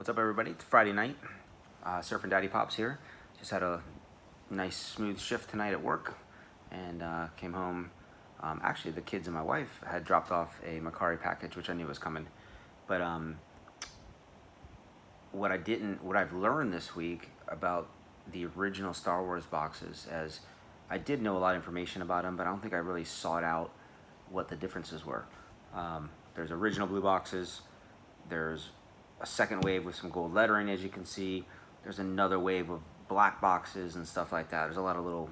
What's up, everybody? It's Friday night. Surfing Daddy Pops here. Just had a nice smooth shift tonight at work and came home. Actually, the kids and my wife had dropped off a Mercari package, which I knew was coming. But what I've learned this week about the original Star Wars boxes, as I did know a lot of information about them, but I don't think I really sought out what the differences were. There's original blue boxes. There's a second wave with some gold lettering, as you can see. There's another wave of black boxes and stuff like that. There's a lot of little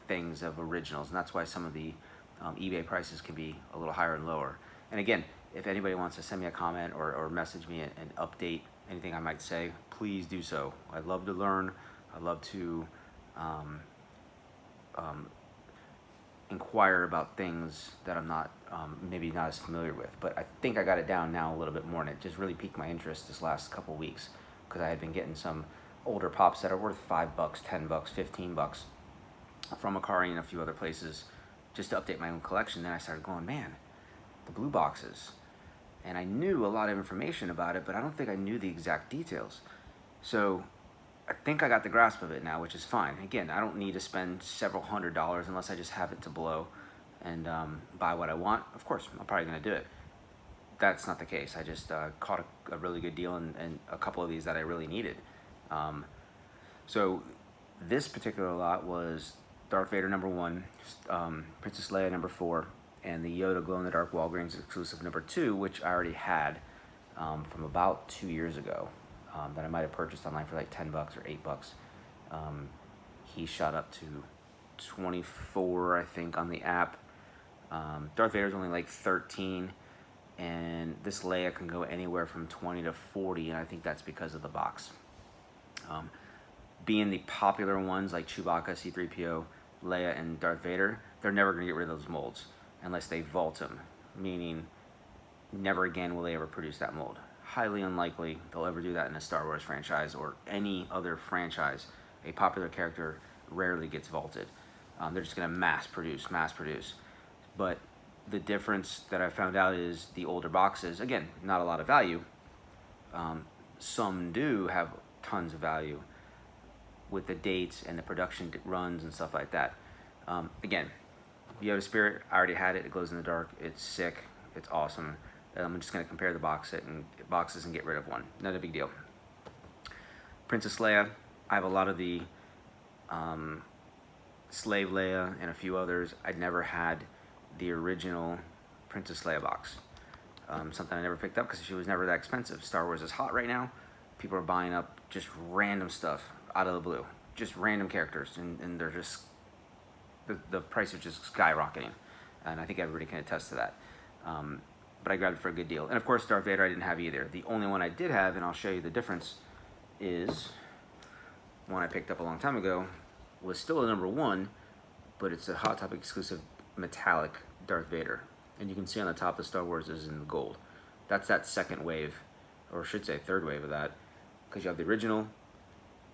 things of originals, and that's why some of the eBay prices can be a little higher and lower. And again, if anybody wants to send me a comment or message me and update anything I might say, please do so. I'd love to learn. I'd love to inquire about things that I'm not maybe not as familiar with, but I think I got it down now a little bit more, and it just really piqued my interest this last couple weeks because I had been getting some older pops that are worth $5, $10, $15 from Mercari and a few other places just to update my own collection. Then I started going, man, the blue boxes, and I knew a lot of information about it, but I don't think I knew the exact details. So I think I got the grasp of it now, which is fine. Again, I don't need to spend several $100s unless I just have it to blow and buy what I want. Of course, I'm probably going to do it. That's not the case. I just caught a really good deal and a couple of these that I really needed. So this particular lot was Darth Vader #1, Princess Leia #4, and the Yoda glow-in-the-dark Walgreens exclusive #2, which I already had from about 2 years ago. That I might have purchased online for like $10 or $8. He shot up to 24, I think, on the app. Darth Vader's only like 13, and this Leia can go anywhere from 20 to 40, and I think that's because of the box. Being the popular ones like Chewbacca, C-3PO, Leia, and Darth Vader, they're never going to get rid of those molds unless they vault them, meaning never again will they ever produce that mold. Highly unlikely they'll ever do that in a Star Wars franchise or any other franchise. A popular character rarely gets vaulted. They're just going to mass produce. But the difference that I found out is the older boxes, again, not a lot of value. Some do have tons of value with the dates and the production runs and stuff like that. Again, Yoda Spirit, I already had it. It glows in the dark. It's sick. It's awesome. I'm just going to compare the boxes and get rid of one. Not a big deal. Princess Leia, I have a lot of the Slave Leia and a few others. I'd never had the original Princess Leia box. Something I never picked up because she was never that expensive. Star Wars is hot right now. People are buying up just random stuff out of the blue. Just random characters, and they're just, the price is just skyrocketing. And I think everybody can attest to that. But I grabbed it for a good deal. And of course, Darth Vader I didn't have either. The only one I did have, and I'll show you the difference, is one I picked up a long time ago, was still a #1, but it's a Hot Topic exclusive metallic Darth Vader. And you can see on the top the Star Wars is in gold. That's that second wave, or I should say third wave of that, because you have the original,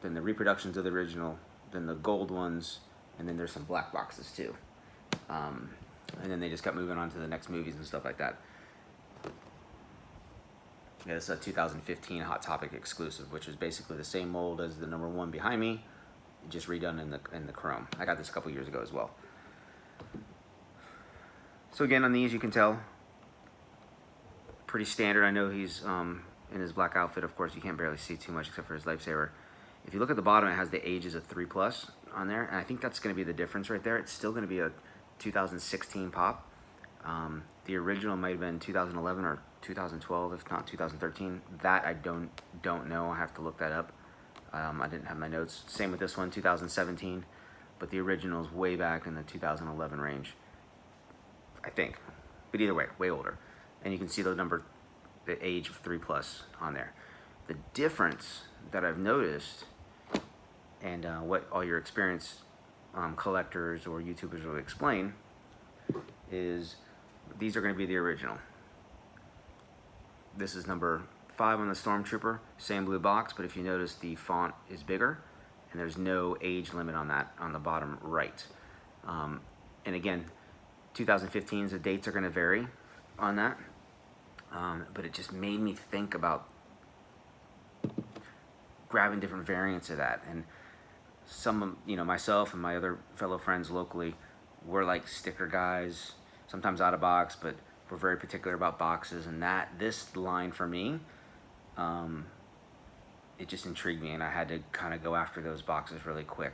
then the reproductions of the original, then the gold ones, and then there's some black boxes too. And then they just kept moving on to the next movies and stuff like that. Yeah, this is a 2015 Hot Topic exclusive, which is basically the same mold as the #1 behind me, just redone in the chrome. I got this a couple years ago as well. So again, on these you can tell, pretty standard. I know he's in his black outfit. Of course, you can't barely see too much except for his lightsaber. If you look at the bottom, it has the ages of 3+ on there, and I think that's going to be the difference right there. It's still going to be a 2016 pop. The original might have been 2011 or 2012, if not 2013. That I don't know. I have to look that up. I didn't have my notes. Same with this one, 2017, but the original is way back in the 2011 range, I think. But either way, way older. And you can see the age of 3+ on there. The difference that I've noticed, and what all your experienced collectors or YouTubers will explain, is these are going to be the original. This is #5 on the Stormtrooper, same blue box, but if you notice the font is bigger, and there's no age limit on that on the bottom right. And again, 2015's, the dates are going to vary on that, but it just made me think about grabbing different variants of that. And some, myself and my other fellow friends locally, we're like sticker guys, sometimes out of box, but we're very particular about boxes. And this line for me, it just intrigued me, and I had to kind of go after those boxes really quick.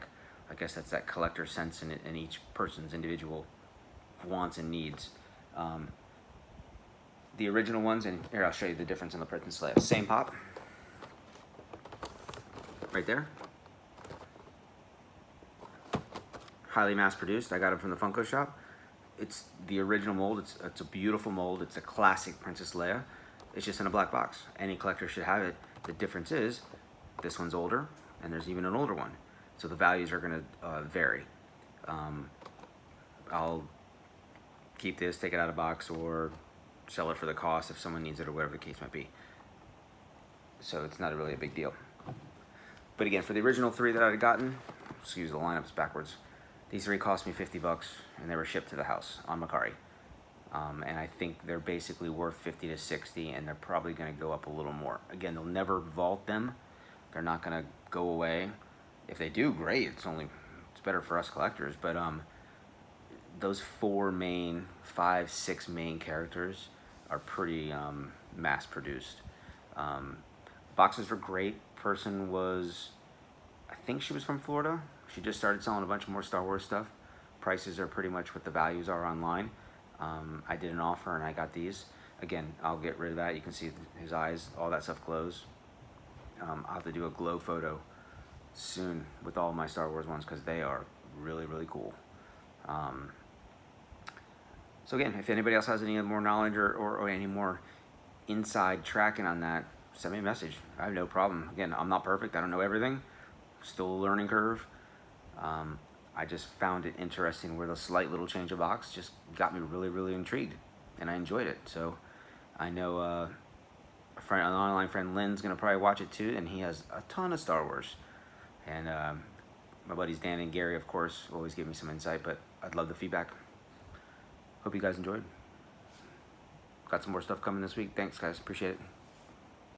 I guess that's that collector sense in each person's individual wants and needs. The original ones, and here I'll show you the difference in the Princess Leia. Same pop, right there. Highly mass produced. I got it from the Funko shop. It's the original mold. It's a beautiful mold. It's a classic Princess Leia. It's just in a black box. Any collector should have it. The difference is this one's older, and there's even an older one. So the values are going to vary. I'll keep this, take it out of box, or sell it for the cost if someone needs it, or whatever the case might be. So it's not really a big deal. But again, for the original 3 that I'd gotten, excuse the lineup's backwards. These 3 cost me $50, and they were shipped to the house on Mercari. And I think they're basically worth 50 to 60, and they're probably going to go up a little more. Again, they'll never vault them. They're not going to go away. If they do, great. It's better for us collectors. But those 5, 6 main characters are pretty mass produced. Boxes were great. Person was, I think she was from Florida. She just started selling a bunch more Star Wars stuff. Prices are pretty much what the values are online. I did an offer and I got these. Again, I'll get rid of that. You can see his eyes, all that stuff glows. I'll have to do a glow photo soon with all my Star Wars ones because they are really, really cool. So again, if anybody else has any more knowledge or any more inside tracking on that, send me a message. I have no problem. Again, I'm not perfect. I don't know everything. Still a learning curve. I just found it interesting where the slight little change of box just got me really, really intrigued, and I enjoyed it. So I know an online friend, Lynn's gonna probably watch it too, and he has a ton of Star Wars. And my buddies Dan and Gary, of course, always give me some insight, but I'd love the feedback. Hope you guys enjoyed. Got some more stuff coming this week. Thanks, guys. Appreciate it.